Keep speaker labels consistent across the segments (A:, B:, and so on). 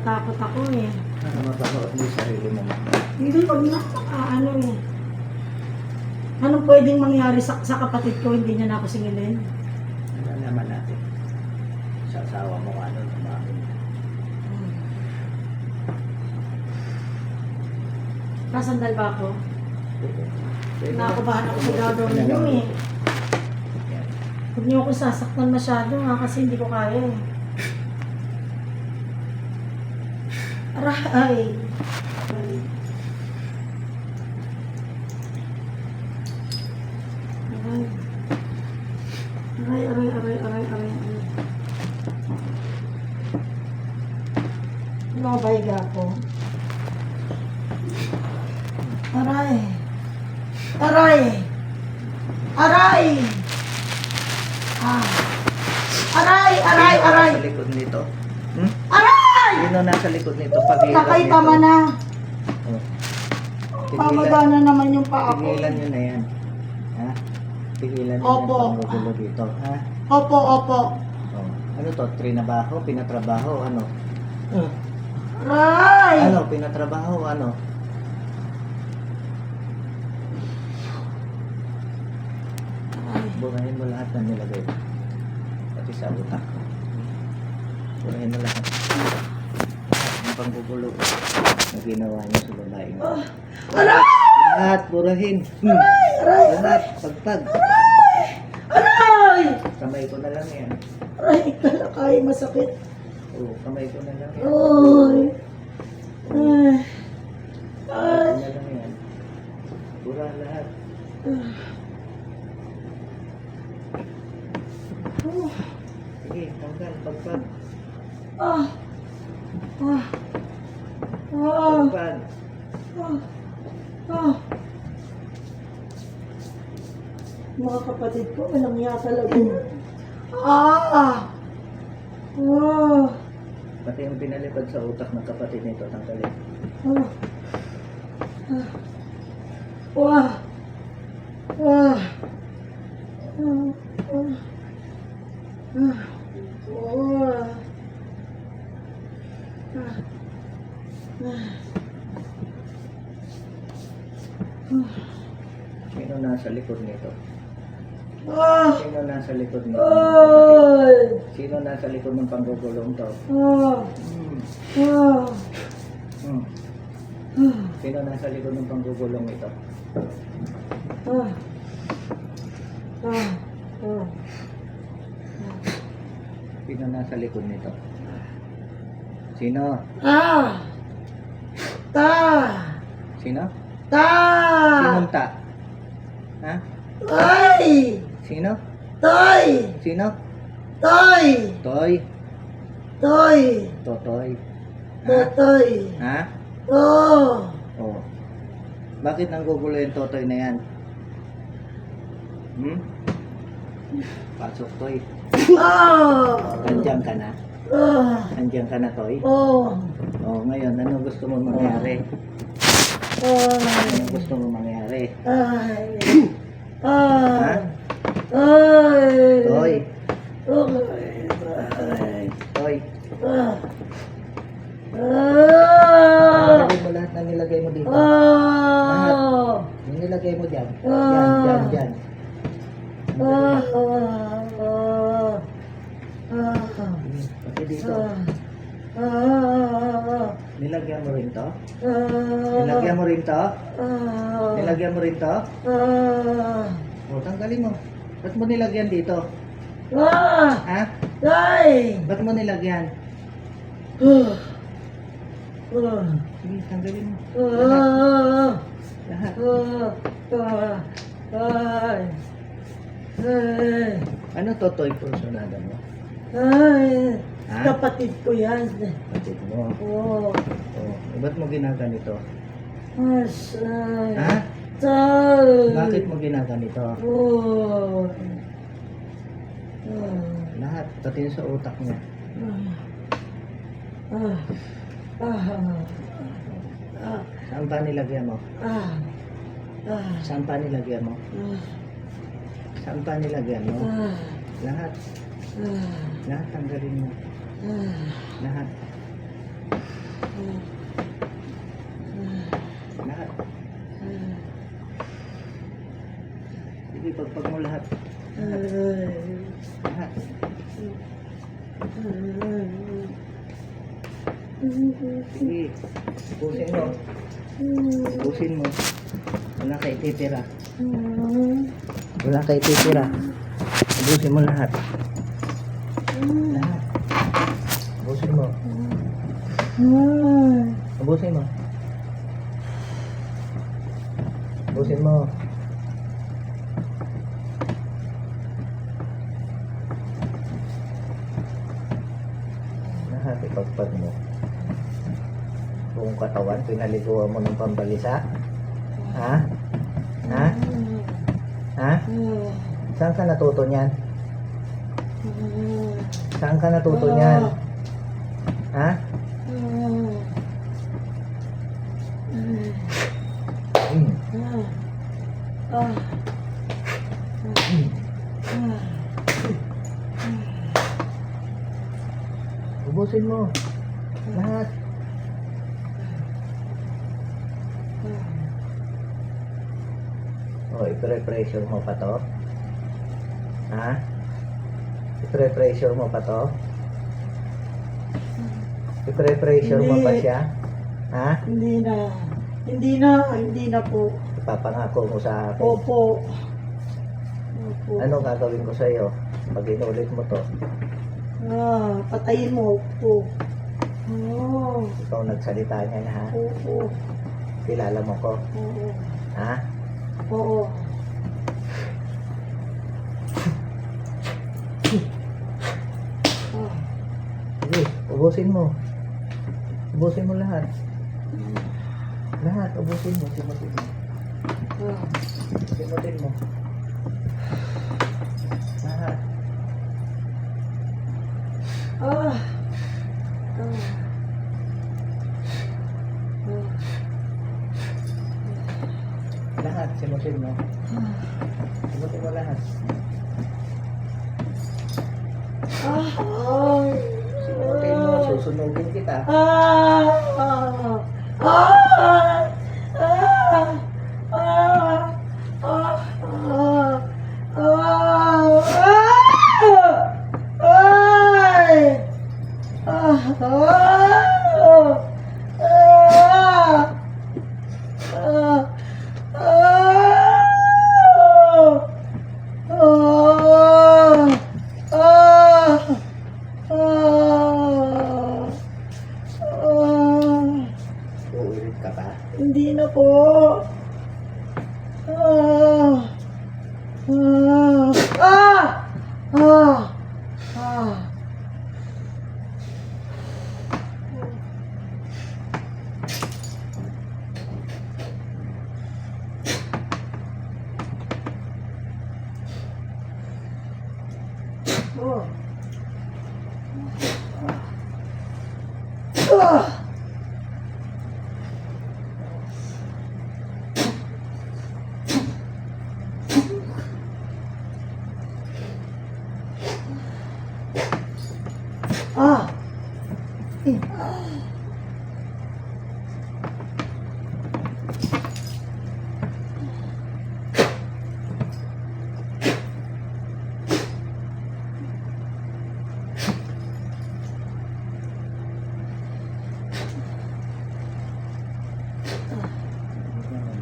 A: natatakot ako eh.
B: Matakot mo yung sarili mo.
A: Hindi, pag ano eh. Anong pwedeng mangyari sa kapatid ko, hindi niya na ako singilin?
B: Ano naman natin? Sa asawa mo, ano naman?
A: Nasandal ba ako?
B: Pwede.
A: Nakabahan ako sa gagawin niyo eh.
B: Yan.
A: Huwag niyo ako sasaktan masyado ha, kasi hindi ko kaya eh. Aray! Aray. Nabahiga ako. Aray! Ah! Aray!
B: Sino nasa likod nito? Hmm?
A: Aray!
B: Sino nasa likod nito? Paghilap
A: Takay,
B: nito.
A: tama na.
B: Oh.
A: Pamaba na naman yung paa ko.
B: Tigilan nyo na yan. Ha? Tigilan nyo
A: Opo.
B: yung panggugulo dito. Ha?
A: Opo.
B: Oh. Ano to? Trinabaho? Pinatrabaho? Ano?
A: Aray!
B: Ano? Pinatrabaho? Ano? Burahin mo lahat ng nilagay. Pati sa utak. Burahin mo lahat. Ang panggugulo na ginawa niyo sa babae mo.
A: Aray!
B: Lahat, burahin.
A: Aray!
B: Lahat, pagpag.
A: Aray!
B: Kamay ko na lang yan.
A: Aray, kalakay, masakit.
B: Oo, kamay ko na lang yan.
A: Ay! Ay!
B: Kamay ko na lang yan. Bura lahat. Sige, tanggal, pagpag.
A: Ah!
B: Pagpag.
A: Mga kapatid ko, walang niya talaga. Ah!
B: Pati yung pinalipad sa utak ng kapatid nito, tanggalin. Sino nasa likod nito? Sino nasa likod nito? Sino nasa likod ng panggugulong to? Sino nasa likod ng panggugulong ito? Sino nasa likod nito? Sino? Sino? Sinong ta? Ha? Sino? Sino? Toy? Totoy? Ha? Oh. Bakit nanggugulo yung totoy na yan? Pasok, Toy. Andiyan ka na? Andiyan ka na, Toy? Oh, ngayon, ano gusto mo mangyari? Ano gusto mo mangyari? Ha? Toy? Toy? Nilagay mo lahat na nilagay mo dito. Lahat. Yung nilagay mo dyan. Dyan. Pati dito. Nilagyan mo rin to? Nilagyan mo rin to? Nilagyan mo rin to? O, tanggalin mo. Ba't mo nilagyan dito? Ha? Ba't mo nilagyan? Sige, tanggalin mo. Lahat. Ano totoy personada mo? Ha?
A: Kapatid ko yan.
B: Kapatid mo. Oh, ba't mo ginaganito? Ha? Bakit mo ginaganito? Lahat, pati yung sa utak niya. Saan pa nilagyan mo? Saan pa nilagyan mo? Saan pa nilagyan mo? Lahat. Lahat tanggalin mo. Lahat. Sige. Ubusin mo. Ubusin mo. Wala kayo titira. Wala kayo titira. Ubusin mo lahat. Lahat. Ubusin mo. Ubusin mo. Ubusin mo. Lahat ipagpag mo. Buong katawan, pinaliguan mo ng pambalisa. Ha? Ha? Ha? Saan ka natuto niyan? Saan ka natuto niyan? Ha? Ubusin mo. Lahat. O, i-pressure mo pa to. Ha? I-pressure mo pa to. I-pressure mo pa siya. Ha?
A: Hindi na po.
B: Ipapangako mo sa akin.
A: Opo.
B: Ano gagawin ko sa iyo pag inulit mo to?
A: Patayin mo po.
B: Ikaw nagsalita niyan, ha?
A: Opo.
B: Kilala mo ko?
A: Oo.
B: Ha?
A: Oo.
B: Sige, ubusin mo. Ubusin mo lahat. Lahat, ubusin mo. Simutin mo. Simutin mo. Lahat. Lahat, simutin mo. Simutin mo lahat. Simutin mo, susunugin kita. Uulit ka pa?
A: Hindi na po.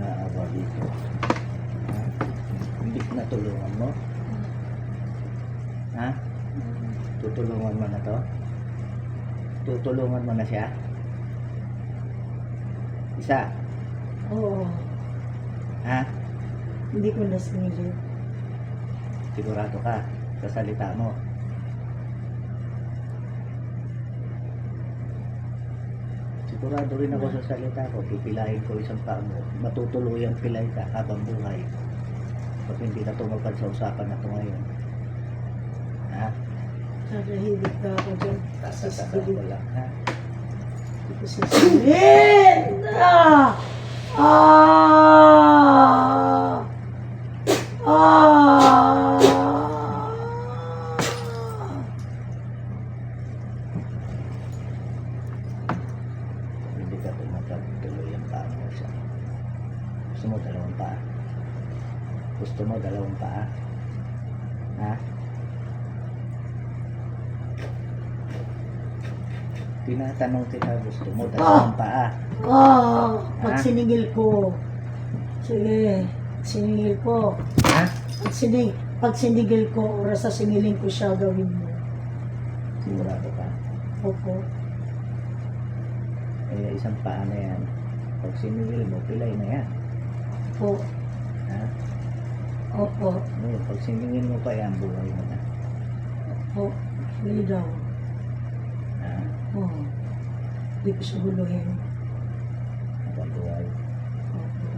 B: Naawa dito. Ha? Hindi na tulungan mo? Ha? Tutulungan mo na to? Tutulungan mo na siya? Isa?
A: Oo.
B: Ha?
A: Hindi ko na sinigil.
B: Sigurado ka sa salita mo? Sigurado rin ako sa salita ko. Pipilahin ko isang paa mo. Matutuluyang pilay ka habang buhay. Pag hindi ka tumapad sa usapan na ito ngayon. Ha?
A: Nahihilip na ako dyan.
B: Tatatata ko lang, ha?
A: Hindi ko sasabihin.
B: Hindi ka tumapad, tuloy ang paa mo siya. Gusto mo dalawang paa? Gusto mo dalawang paa? Ha? Tinatanong kita, gusto mo dalawang paa.
A: Pag
B: Ha?
A: siningil ko. Sige, siningil ko.
B: Ha?
A: Pag sinigil ko, oras sa singilin ko siya, gawin mo.
B: Sigurado ka.
A: Opo.
B: Kaya isang paa na yan. Pag sinigil mo, pilay na yan.
A: Opo.
B: Ha?
A: Opo.
B: Ngayon, pag siningil mo pa yan, buhay mo na.
A: Opo. Hindi daw.
B: Ha?
A: Oo. Hindi ko siya guluhin.
B: Nakabuhay.
A: Opo.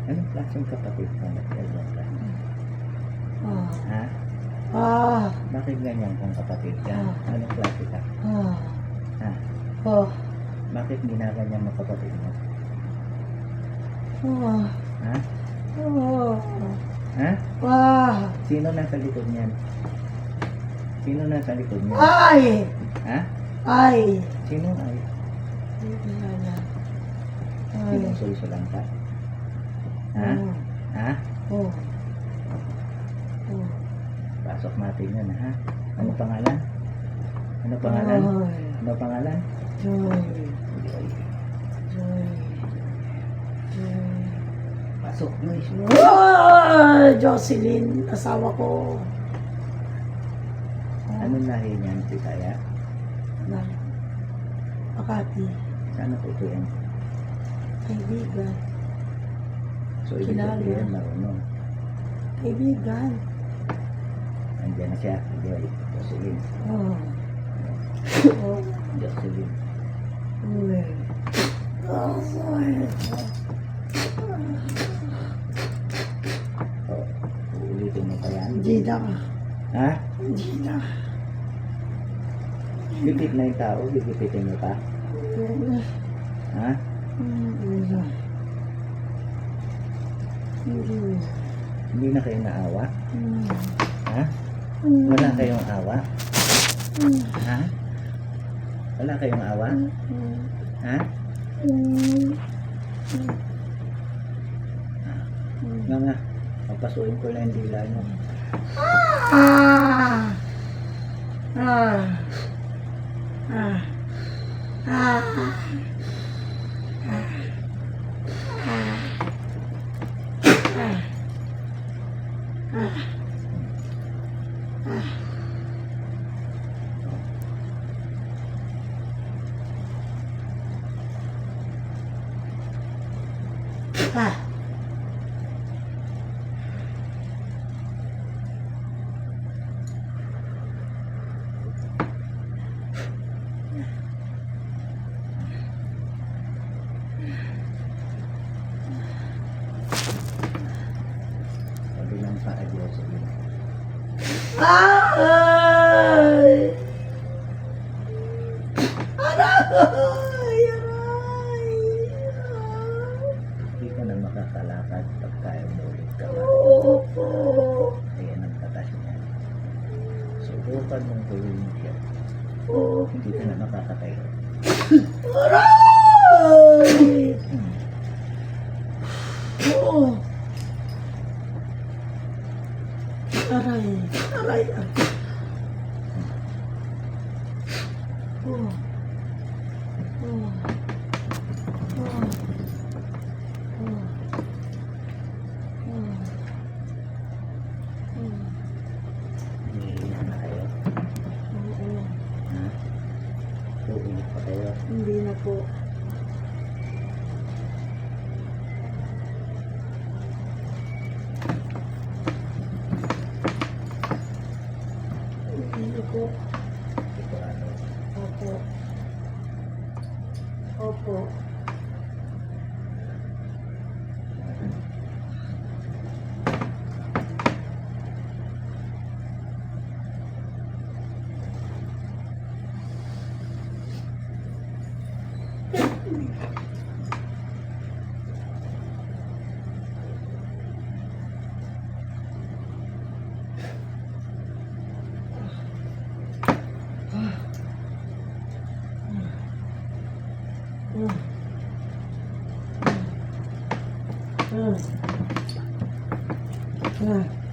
B: Anong klaseng kapatid ka na kaya ka?
A: Ah.
B: Ha?
A: Ah.
B: Bakit ganyan kung kapatid ka? Anong klase ka?
A: Ah.
B: Ha?
A: Oh.
B: Bakit ginaganyan mo kapatid mo?
A: Ah.
B: Ha?
A: Oh.
B: Ha?
A: Ah.
B: Sino nasa likod niyan? Sino nasa likod niyan?
A: Ay!
B: Ha?
A: Ay!
B: Sino ay?
A: Ay.
B: Sinusulsulan ka? Ha?
A: Oh.
B: Ha?
A: Oh. Oh.
B: Pasok natin yan, ha? Ano pangalan? Ano pangalan?
A: Joy.
B: Ano pangalan?
A: Joy.
B: Joy.
A: Joy. Joy.
B: Pasok, Joyce.
A: Ah, Jocelyn, asawa ko.
B: Anong lahi niyan, Pitaya?
A: Na. Makati.
B: Sana po ito yan?
A: Kaibigan.
B: So, ibig
A: Kilala.
B: sabihin, marunong.
A: Kaibigan.
B: Nandiyan na siya, Joy. Jocelyn.
A: Oh. Oh.
B: Jocelyn.
A: Uy. Oh, boy.
B: Oh, uulitin mo pa yan.
A: Hindi na.
B: Ha?
A: Hindi na.
B: Pipit na yung tao, pipitin mo pa. Ha?
A: Hindi na.
B: Hindi na kayo naawa?
A: Hmm.
B: Ha? Wala kayong awa? Ha? Wala kayong awa? Ha? Nga nga, papasuin ko lang yung dila nyo.
A: Ah! Ah! Ah! Ah! Ah!
B: Sabi ng pa-adios sa iyo.
A: Ay! Aray! Aray!
B: Hindi ka na makakalakad pag kaya mo ulit ka ba?
A: Opo.
B: Kaya nagtatas niya. Subukan mong gawin siya.
A: Oh.
B: Hindi ka na makakatayo.
A: Aray! Oh. Aray! Aray! Oh. Oh. Oh.
B: Hihina na kayo. Ha? Uulit pa kayo.
A: Hindi na po. Hindi na po.
B: Sigurado.
A: Opo. Opo. Ah.